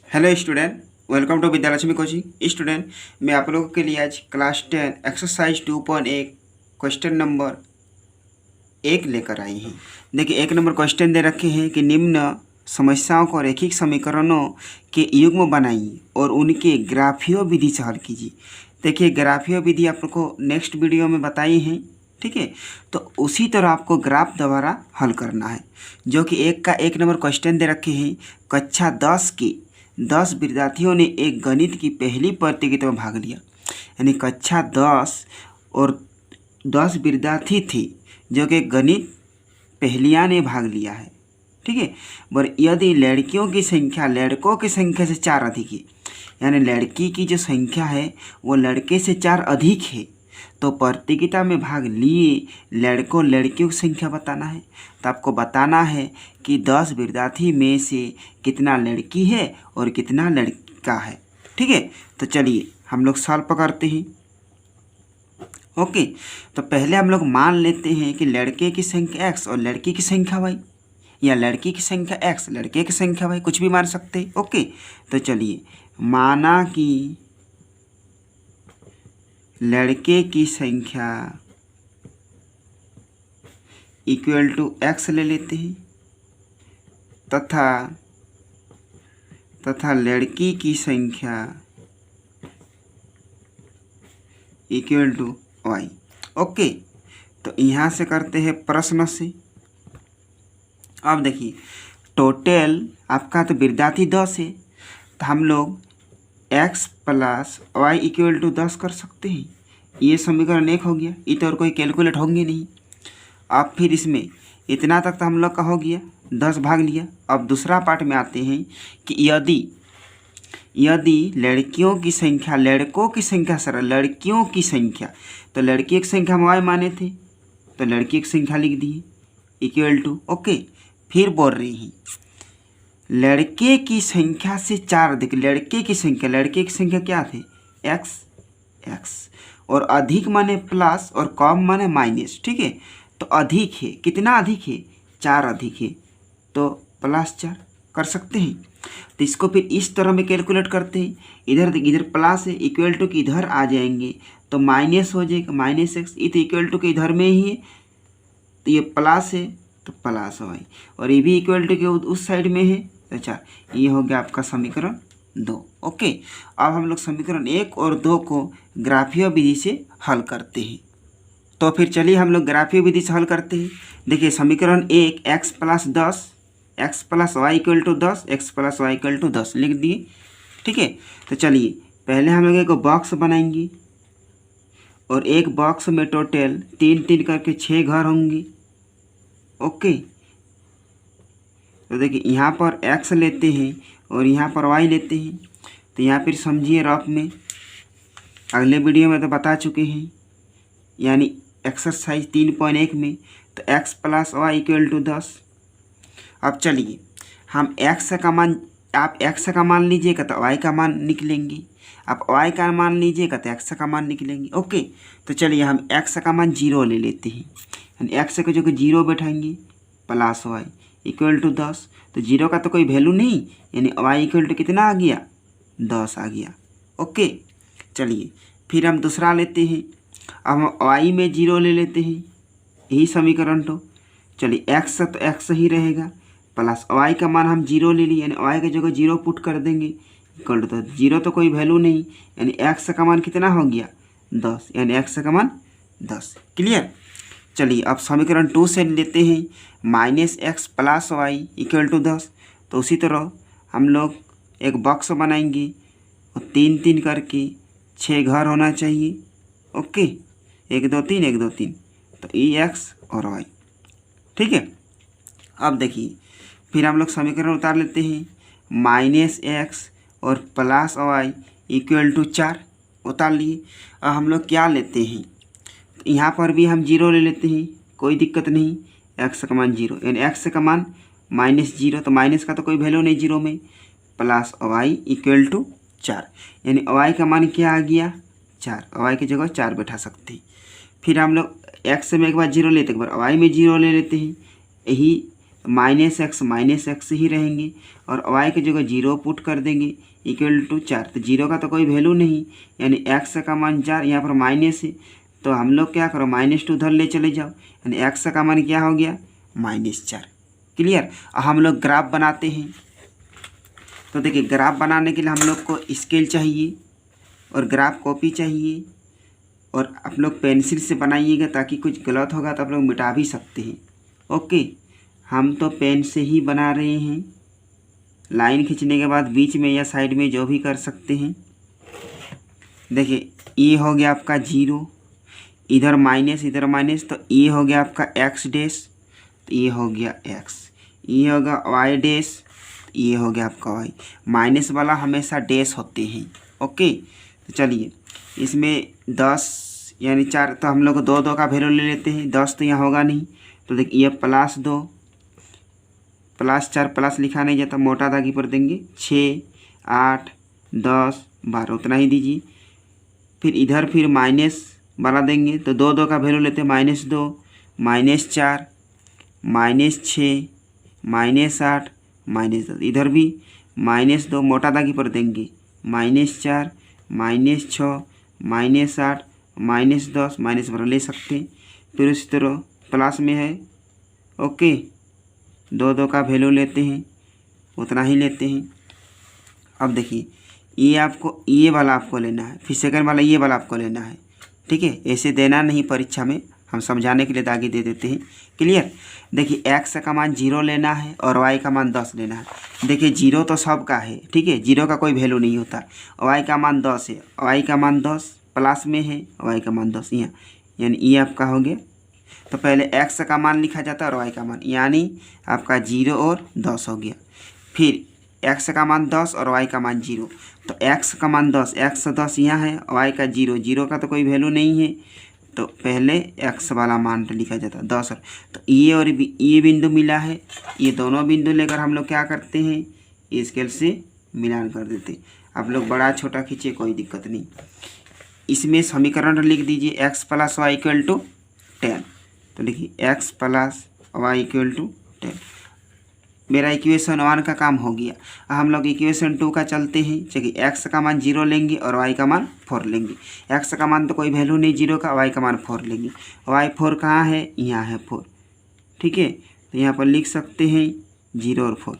Hello student, welcome to Vidyalakshmi coaching. Student, मैं आप लोगों के लिए आज क्लास 10 एक्सरसाइज 2.1 क्वेश्चन नंबर 1 लेकर आई हूँ। देखिए, 1 नंबर क्वेश्चन दे रखे हैं कि निम्न समस्याओं को रैखिक समीकरणों के युग्म बनाइए और उनके ग्राफीय विधि से हल कीजिए। देखिए, ग्राफीय विधि आप लोग को नेक्स्ट वीडियो में बताई है, ठीक है। तो उसी तरह आपको ग्राफ द्वारा हल करना है, जो कि 1 नंबर क्वेश्चन दे रखे हैं। कक्षा 10 के 10 विद्यार्थियों ने एक गणित की पहली प्रतियोगिता में भाग लिया। यानी कक्षा 10 और 10 विद्यार्थी थे जो कि गणित पहलिया ने भाग लिया है, ठीक है। पर यदि लड़कियों की संख्या लड़कों की संख्या से 4 अधिक है, यानी लड़की की जो संख्या है वो लड़के से 4 अधिक है, तो प्रतियोगिता में भाग लिए लड़कों लड़कियों की संख्या बताना है। तो आपको बताना है कि 10 विद्यार्थी में से कितना लड़की है और कितना लड़का है, ठीक है। तो चलिए हम लोग सॉल्व पकड़ते हैं। ओके, तो पहले हम लोग मान लेते हैं कि लड़के की संख्या x और लड़की की संख्या y, या लड़की की संख्या x लड़के की संख्या y, कुछ भी मान सकते हैं। ओके, तो चलिए माना कि लड़के की संख्या इक्वल टू x ले लेते हैं तथा लड़की की संख्या इक्वल टू y। ओके, तो यहाँ से करते हैं प्रश्न से। अब देखिए, टोटल आपका तो विद्यार्थी 10 है, तो हम लोग x plus y equal to 10 कर सकते हैं। ये समीकरण 1 हो गया, ये तो और कोई कैलकुलेट होंगे नहीं। अब फिर इसमें इतना तक तो हम लोग का हो गया, 10 भाग लिया। अब दूसरा पार्ट में आते हैं कि यदि लड़कियों की संख्या लड़कों की संख्या सर लड़कियों की संख्या, तो लड़की की संख्या हम y माने थे, तो लड़की की संख्या लिख दिए इक्वल टू। ओके, फिर बोल रही हैं लड़के की संख्या से 4 अधिक। लड़के की संख्या क्या थे? x और अधिक माने प्लस और कम माने माइनस, ठीक है। तो अधिक है, कितना अधिक है? 4 अधिक है, तो +4 कर सकते हैं। तो इसको फिर इस तरह में कैलकुलेट करते हैं। इधर प्लस है, इक्वल टू कि इधर आ जाएंगे तो माइनस हो जाएगा, -x। ये तो इक्वल टू के इधर में ही है, तो ये प्लस है तो प्लस y, और ये भी इक्वल टू के उस साइड में है। अच्छा, ये हो गया आपका समीकरण 2। ओके, अब हम लोग समीकरण 1 और 2 को ग्राफीय विधि से हल करते हैं। तो फिर चलिए हम लोग ग्राफीय विधि से हल करते हैं। देखिए, समीकरण 1 x plus 10 x plus y equal to 10 x plus y equal to 10 लिख दिए, ठीक है। तो चलिए पहले हम लोग एक बॉक्स बनाएंगे और एक बॉक्स में टोटल 3 करके 6 घर होंगे। ओके, तो देखिए यहाँ पर x लेते हैं और यहाँ पर y लेते हैं। तो यहाँ फिर समझिए रफ में, अगले वीडियो में तो बता चुके हैं, यानी एक्सरसाइज 3.1 में। तो x plus y equal to 10। अब चलिए हम x का मान, आप x का मान लीजिएगा तो y का मान निकलेंगे, आप y का मान लीजिएगा तो x का मान निकलेंगे। ओके, तो चलिए हम x का मान 0 ले लेते हैं, यानी x को जो कि 0 बैठाएंगे प्लस y इक्वल टू 10। तो 0 का तो कोई वैल्यू नहीं, यानी y इक्वल टू कितना आ गया? 10 आ गया। ओके, चलिए फिर हम दूसरा लेते हैं। अब हम y में 0 ले लेते हैं, यही समीकरण। तो चलिए x तो x ही रहेगा, प्लस y का मान हम 0 ले लिए, यानी y की जगह 0 पुट कर देंगे इक्वल टू। तो 0 तो कोई वैल्यू नहीं, यानी x का मान कितना हो गया? 10, यानी x का मान 10। क्लियर? चलिए अब समीकरण 2 से लेते हैं -x plus y equal to 10। तो उसी तरह हम लोग एक बॉक्स बनाएंगे और 3 करके 6 घर होना चाहिए। ओके, 1 2 3 1 2 3, तो x और y, ठीक है। अब देखिए फिर हम लोग समीकरण उतार लेते हैं, -x और प्लस y इक्वल टू 4 उतार लिए। अब हम लोग क्या लेते हैं, यहाँ पर भी हम 0 ले लेते हैं, कोई दिक्कत नहीं। x का मान 0, यानी x का मान -0, तो माइनस का तो कोई वैल्यू नहीं 0 में, प्लस y इक्वल टू 4, यानी y का मान क्या आ गया? 4। y की जगह 4 बैठा सकते हैं। फिर हम लोग x में एक बार 0 लेते, एक बार y में 0 ले लेते हैं, यही माइनस एक्स ही रहेंगे और वाई की जगह 0 पुट कर देंगे इक्वल टू 4। तो 0 का तो कोई वैल्यू नहीं, यानी एक्स का मान 4, यहाँ पर माइनस है तो हम लोग क्या करो -2 उधर ले चले जाओ, यानी एक्स का मान क्या हो गया -4। क्लियर। और हम लोग ग्राफ बनाते हैं। तो देखिए ग्राफ बनाने के लिए हम लोग को स्केल चाहिए और ग्राफ कॉपी चाहिए, और आप लोग पेंसिल से बनाइएगा ताकि कुछ गलत होगा तो आप लोग मिटा भी सकते हैं। ओके, हम तो पेन से ही बना रहे हैं। लाइन खींचने के बाद बीच में या साइड में जो भी कर सकते हैं। देखिए ये हो गया आपका 0, इधर माइनस इधर माइनस, तो ये हो गया आपका एक्स डैश, तो ये हो गया एक्स, ये होगा वाई डैश, ये हो गया आपका वाई। माइनस वाला हमेशा डैश होते हैं। ओके, तो चलिए इसमें 10 यानी 4, तो हम लोग 2 का वैल्यू ले लेते हैं। 10 तो यहाँ होगा नहीं, तो देखिए ये +2 +4 प्लस लिखा नहीं जाता, मोटा दागी पर देंगे 6 8 10 12 उतना ही दीजिए। फिर इधर फिर माइनस वाला देंगे, तो 2 का वैल्यू लेते हैं, -2 -4 -6 -8 -10, इधर भी -2 मोटा दागी पर देंगे, -4 -6 -8 -10 -12 ले सकते हैं। फिर उसी तरह प्लस में है। ओके, 2 का वैल्यू लेते हैं, उतना ही लेते हैं। अब देखिए ये आपको ये वाला आपको लेना है, फिर सेकंड वाला ये वाला आपको लेना है। ठीक है, ऐसे देना नहीं परीक्षा में, हम समझाने के लिए दागी दे देते हैं। क्लियर। देखिए एक्स का मान 0 लेना है और वाई का मान 10 लेना है। देखिए 0 तो सबका है, ठीक है, 0 का कोई वैल्यू नहीं होता। वाई का मान 10 है, वाई का मान 10 प्लस में है, वाई का मान 10 यहाँ, यानी ये आपका हो गया। तो पहले एक्स का मान लिखा जाता है और वाई का मान, यानी आपका 0 और 10 हो गया। फिर एक्स का मान 10 और वाई का मान 0, तो एक्स का मान 10, एक्स 10 यहाँ है, वाई का 0, 0 का तो कोई वैल्यू नहीं है, तो पहले एक्स वाला मान लिखा जाता है 10। तो ये और ये बिंदु मिला है, ये दोनों बिंदु लेकर हम लोग क्या करते हैं, ये स्केल से मिलान कर देते हैं। आप लोग बड़ा छोटा खींचे कोई दिक्कत नहीं। इसमें समीकरण लिख दीजिए x + y = 10। तो लिखिए x + y = 10। मेरा इक्वेशन 1 का काम हो गया। हम लोग इक्वेशन 2 का चलते हैं। चलिए एक्स का मान 0 लेंगे और वाई का मान 4 लेंगे। एक्स का मान तो कोई वैल्यू नहीं 0 का, वाई का मान 4 लेंगे। वाई 4 कहाँ है, यहाँ है 4। ठीक है, तो यहाँ पर लिख सकते हैं 0 और 4।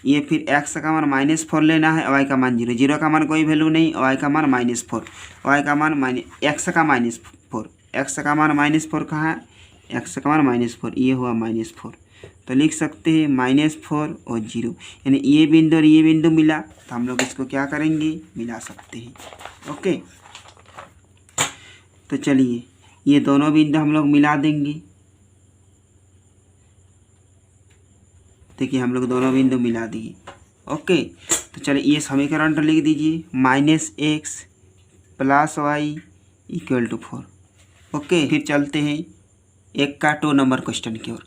ये फिर एक्स का मान -4 लेना है, वाई का मान 0, 0 का मान कोई वैल्यू नहीं, वाई का मान -4, वाई का मान एक्स का -4, एक्स का मान -4 कहाँ है, एक्स का मान -4, ये हुआ -4। तो लिख सकते हैं -4 और 0, यानी ये बिंदु और ये बिंदु मिला, तो हम लोग इसको क्या करेंगे, मिला सकते हैं। ओके, तो चलिए ये दोनों बिंदु हम लोग मिला देंगे। देखिए हम लोग दोनों बिंदु मिला दिए। ओके, तो चलिए ये समीकरण लिख दीजिए, -x + y = 4। ओके, फिर चलते हैं 1 का 2 नंबर क्वेश्चन की ओर।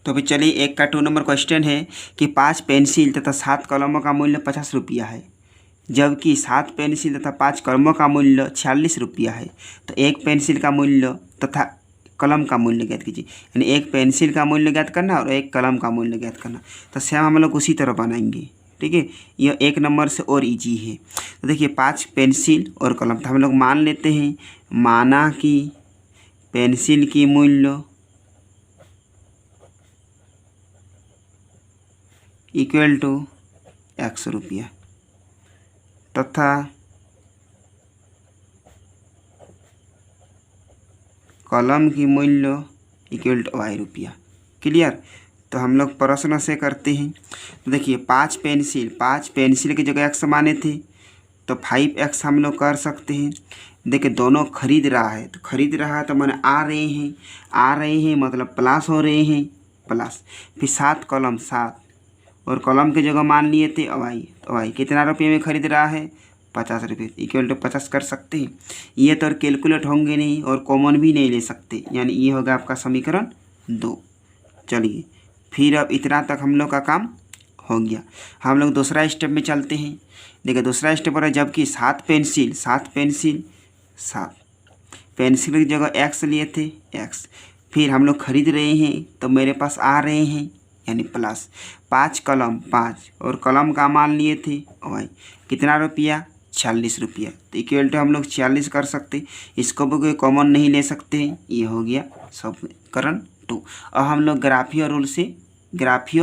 तो फिर चलिए 1 का 2 नंबर क्वेश्चन है कि 5 पेंसिल तथा 7 कलमों का मूल्य 50 रुपया है, जबकि 7 पेंसिल तथा 5 कलमों का मूल्य 46 रुपया है। तो एक पेंसिल का मूल्य तथा कलम का मूल्य ज्ञात कीजिए, यानी एक पेंसिल का मूल्य ज्ञात करना और एक कलम का मूल्य ज्ञात करना। तो सेम हम लोग उसी तरह बनाएंगे। ठीक है, यह 1 नंबर से और ईजी है। तो देखिए 5 पेंसिल और कलम, तो हम लोग मान लेते हैं, माना कि पेंसिल की मूल्य = x रुपया तथा कलम की मूल्य = y रुपया। क्लियर। तो हम लोग प्रश्न से करते हैं। तो देखिए 5 पेंसिल की जगह x माने थे, तो 5x हम लोग कर सकते हैं। देखिए दोनों खरीद रहा है, तो खरीद रहा है तो मैंने आ रहे हैं मतलब प्लस हो रहे हैं, प्लस। फिर 7 कलम, 7 और कलम की जगह मान लिए थे वाई, तो वाई कितना रुपये में खरीद रहा है, 50 रुपये, = 50 कर सकते हैं। ये तो कैलकुलेट होंगे नहीं और कॉमन भी नहीं ले सकते, यानी ये होगा आपका समीकरण 2। चलिए फिर अब इतना तक हम लोग का काम हो गया। हम लोग दूसरा स्टेप में चलते हैं। देखिए दूसरा स्टेप पर है, जबकि 7 पेंसिल की जगह x लिए थे, x। फिर हम लोग खरीद रहे हैं, तो मेरे पास आ रहे हैं यानी प्लस 5 कलम 5 और कलम का मान लिए थे वाई कितना रुपया 46 रुपया। तो इक्वल टू हम लोग 46 कर सकते, इसको भी कोई कॉमन नहीं ले सकते हैं। ये हो गया समीकरण 2। अब हम लोग ग्राफीय रूल से ग्राफीय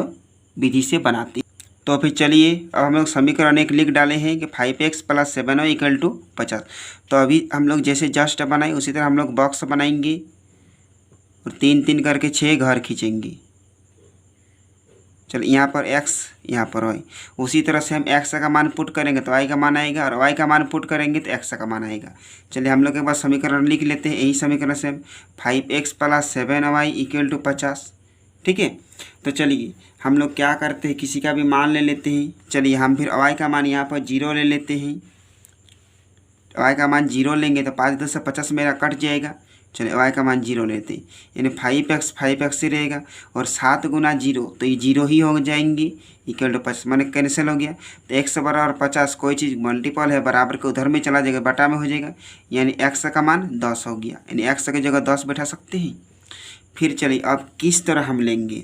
विधि से बनाते हैं। तो फिर चलिए अब हम लोग समीकरण 1 लिख डाले हैं कि 5x + 7y इक्वल टू 50। तो अभी हम लोग जैसे जस्ट बनाए उसी तरह हम लोग बॉक्स बनाएंगे और 3 3 करके 6 घर खींचेंगे। चलो यहाँ पर x यहाँ पर y, उसी तरह से हम x का मान पुट करेंगे तो y का मान आएगा और y का मान पुट करेंगे तो x का मान आएगा। चलिए हम लोग एक बार समीकरण लिख लेते हैं। यही समीकरण से हम 5x + 7y इक्वल टू 50। ठीक है, तो चलिए हम लोग क्या करते हैं, किसी का भी मान ले लेते हैं। चलिए हम फिर y का मान यहाँ पर 0 ले लेते हैं। y का मान 0 लेंगे तो 5 10 से 50 मेरा कट जाएगा। चलिए y का मान 0 लेते हैं, यानी 5x से रहेगा और 7 गुना 0 तो ये 0 ही हो जाएंगे इक्वल टू 50 मैंने कैंसिल हो गया। तो x बराबर 50, कोई चीज़ मल्टीपल है बराबर के उधर में चला जाएगा, बटा में हो जाएगा, यानी x का मान 10 हो गया, यानी x की जगह 10 बैठा सकते हैं। फिर चलिए अब किस तरह हम लेंगे,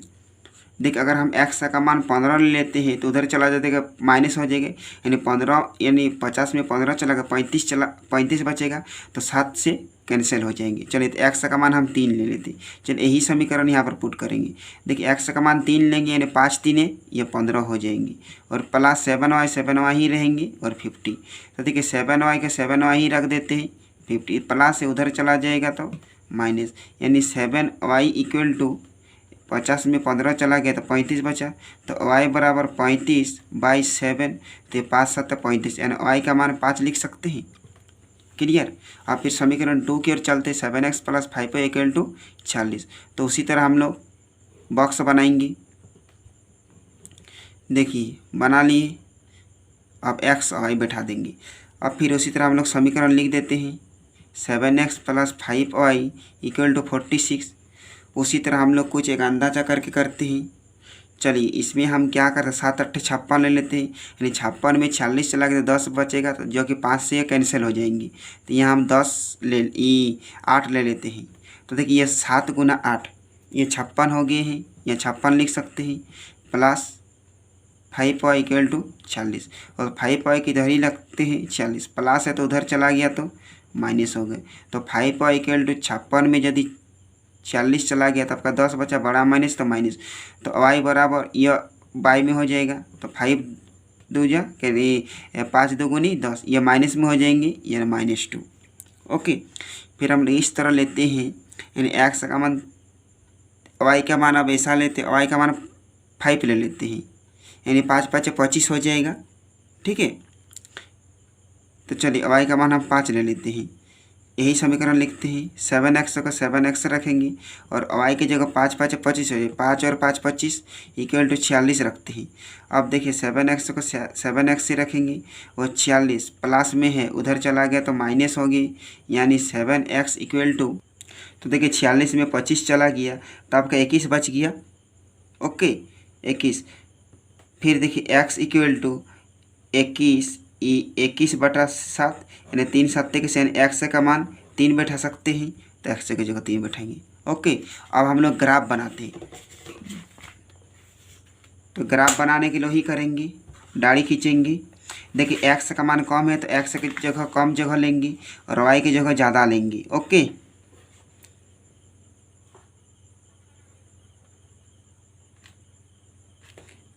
देख अगर हम x का मान 15 ले लेते हैं तो उधर चला जाएगा माइनस हो जाएगा, यानी 15 यानी 50 में 15 चला गया 35 बचेगा, तो 7 से कैंसिल हो जाएंगे। चलिए तो x का मान हम 3 ले लेते हैं। चलिए यही समीकरण यहाँ पर पुट करेंगे। देखिए x का मान 3 लेंगे यानी 5 3 ये 15 हो जाएंगे और प्लस 7y ही रहेंगे और 50। तो देखिए 7y के 7y ही रख देते हैं, 50 प्लस से उधर चला जाएगा तो माइनस, यानी 7y इक्वल टू 50 में 15 चला गया तो 35 बचा, तो y बराबर 35/7, तो 5 7 35, यानी y का मान 5 लिख सकते हैं। क्लियर। अब फिर समीकरण 2 की ओर चलते, 7x + 5y इक्वल टू 40। तो उसी तरह हम लोग बॉक्स बनाएंगे। देखिए बना लिए, अब x और y बैठा देंगे। अब फिर उसी तरह हम लोग समीकरण लिख देते हैं, 7x + 5y इक्वल टू 46। उसी तरह हम लोग कुछ एक अंदाजा करके करते हैं। चलिए इसमें हम क्या करते हैं, 7 8 56 ले लेते हैं, यानी 56 में 46 चला गया तो 10 बचेगा, तो जो कि 5 से कैंसिल हो जाएंगे। तो यहाँ हम 8 ले लेते हैं। तो देखिए ये 7 गुना 8 ये 56 हो गए हैं, या 56 लिख सकते हैं, प्लस 5y इक्वल टू 40 और 5y की इधर ही लगते हैं 40, प्लस है तो उधर चला गया तो माइनस हो गए। तो 5y इक्वल टू 56 में यदि 40 चला गया तो आपका 10 बचा, बड़ा माइनस तो माइनस, तो y बराबर यह बाई में हो जाएगा, तो 5 2 जा 5 2 गुनी 10, यह माइनस में हो जाएंगे, यह -2। ओके, फिर हम इस तरह लेते हैं, यानी x का मान y का मान अब ऐसा लेते, y का मान 5 ले लेते हैं, यानी 5 5 25 हो जाएगा। ठीक है, तो चलिए y का मान हम 5 ले लेते हैं। यही समीकरण लिखते हैं, 7x को 7x रखेंगे और y की जगह 5 5 25 हो जाए, 5 और 5 25 इक्वल टू 46 रखते हैं। अब देखिए 7x को 7x से रखेंगे और 46 प्लस में है उधर चला गया तो माइनस हो गई, यानी 7x इक्वल टू, तो देखिए 46 में 25 चला गया तो आपका 21 बच गया। ओके 21, फिर देखिए x इक्वल टू 21/7, यानी 3 7 के से x का मान 3 बैठा सकते हैं, तो x की जगह 3 बैठाएंगे। ओके, अब हम लोग ग्राफ बनाते हैं। तो ग्राफ बनाने के लिए ही करेंगे, दाढ़ी खींचेंगे। देखिए x का मान कम है तो x की जगह कम जगह लेंगे और y की जगह ज़्यादा लेंगे। ओके,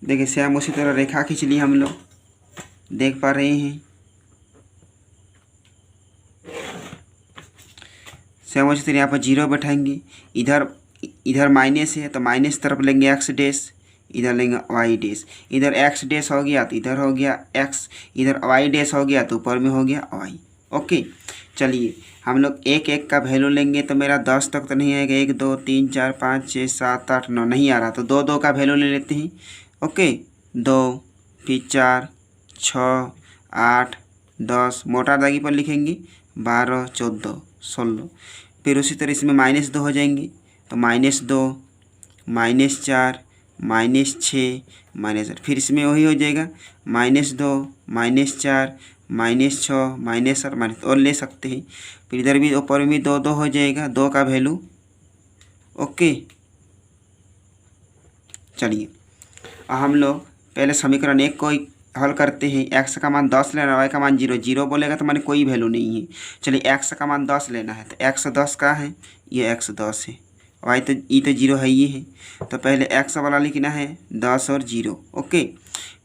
देखिए सेम उसी तरह रेखा खींच ली हम लोग, देख पा रहे हैं। सेम उसी तरह यहाँ पर 0 बैठाएंगे, इधर माइनस है तो माइनस तरफ लेंगे x डैश, इधर लेंगे y डैश, इधर x डैश हो गया तो इधर हो गया x, इधर y डैश हो गया तो ऊपर में हो गया y। ओके, चलिए हम लोग एक एक का वैल्यू लेंगे तो मेरा 10 तक तो नहीं आएगा, 1 2 3 4 5 6 7 8 9 नहीं आ रहा, तो 2 2 का वैल्यू ले लेते हैं। ओके, 2 फिर 4 6 8 10, मोटा दागी पर लिखेंगे 12 14 16, फिर उसी तरह इसमें -2 हो जाएंगे, तो -2 -4 -6 -8, फिर इसमें वही हो जाएगा -2 -4 -6 -8 और ले सकते हैं। फिर इधर भी ऊपर में 2 2 हो जाएगा, 2 का वैल्यू। ओके, चलिए हम लोग पहले समीकरण 1 को हल करते हैं। x का मान 10 लेना, y का मान 0, 0 बोलेगा तो माने कोई वैल्यू नहीं है। चलिए x का मान 10 लेना है, तो x 10 का है, ये x 10 है, y तो ई तो 0 है, ये है। तो पहले x वाला लिखना है 10 और 0, ओके।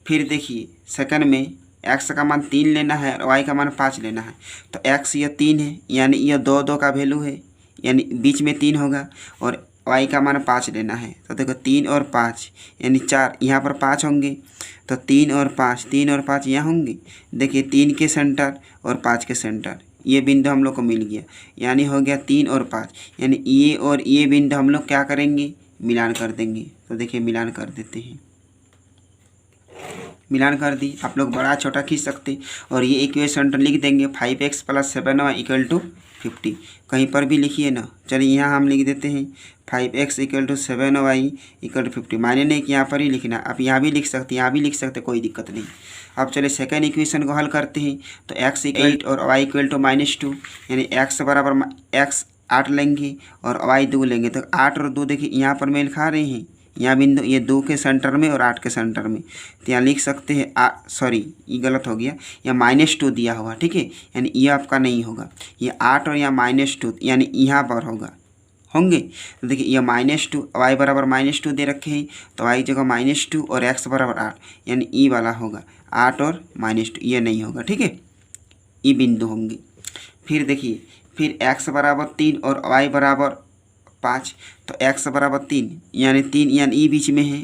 फिर देखिए सेकंड में x का मान 3 लेना है और y का मान 5 लेना है। तो x ये 3 है, यानी ये 2 का वैल्यू है, यानी बीच में 3 होगा, और y का मान 5 लेना है। तो देखो 3 और 5 यानी 4, यहाँ पर 5 होंगे, तो 3 और 5 यहाँ होंगे। देखिए 3 के सेंटर और 5 के सेंटर, ये बिंदु हम लोग को मिल गया, यानी हो गया 3 और 5, यानी ये और ये बिंदु हम लोग क्या करेंगे, मिलान कर देंगे। तो देखिए मिलान कर देते हैं, मिलान कर दी। आप लोग बड़ा छोटा खींच सकते और ये इक्वेशन लिख देंगे 5x + 7y = 50, कहीं पर भी लिखिए ना। चलिए यहाँ हम लिख देते हैं 5x = 7y = 50, मायने नहीं कि यहाँ पर ही लिखना, आप यहाँ भी लिख सकते, यहाँ भी लिख सकते, कोई दिक्कत नहीं। अब चलिए सेकेंड इक्वेशन को हल करते हैं। तो x 8 और y = -2, यानी x बराबर x 8 लेंगे और y 2 लेंगे। तो 8 और 2 देखिए यहाँ पर मेल खा रहे हैं, यहाँ बिंदु ये 2 के सेंटर में और 8 के सेंटर में। तो यहाँ लिख सकते हैं सॉरी ये गलत हो गया, यहाँ -2 दिया हुआ, ठीक है, यानी ये आपका नहीं होगा, ये 8 और यहाँ -2 यानी यहाँ पर होंगे। तो देखिए ये -2, y बराबर -2 दे रखे हैं, तो y जगह -2 और x बराबर 8, यानी ई वाला होगा 8 और -2, ये नहीं होगा, ठीक है, ये बिंदु होंगे। फिर देखिए फिर x बराबर 3 और y बराबर 5, तो x बराबर 3 यानी 3 यानी ई बीच में है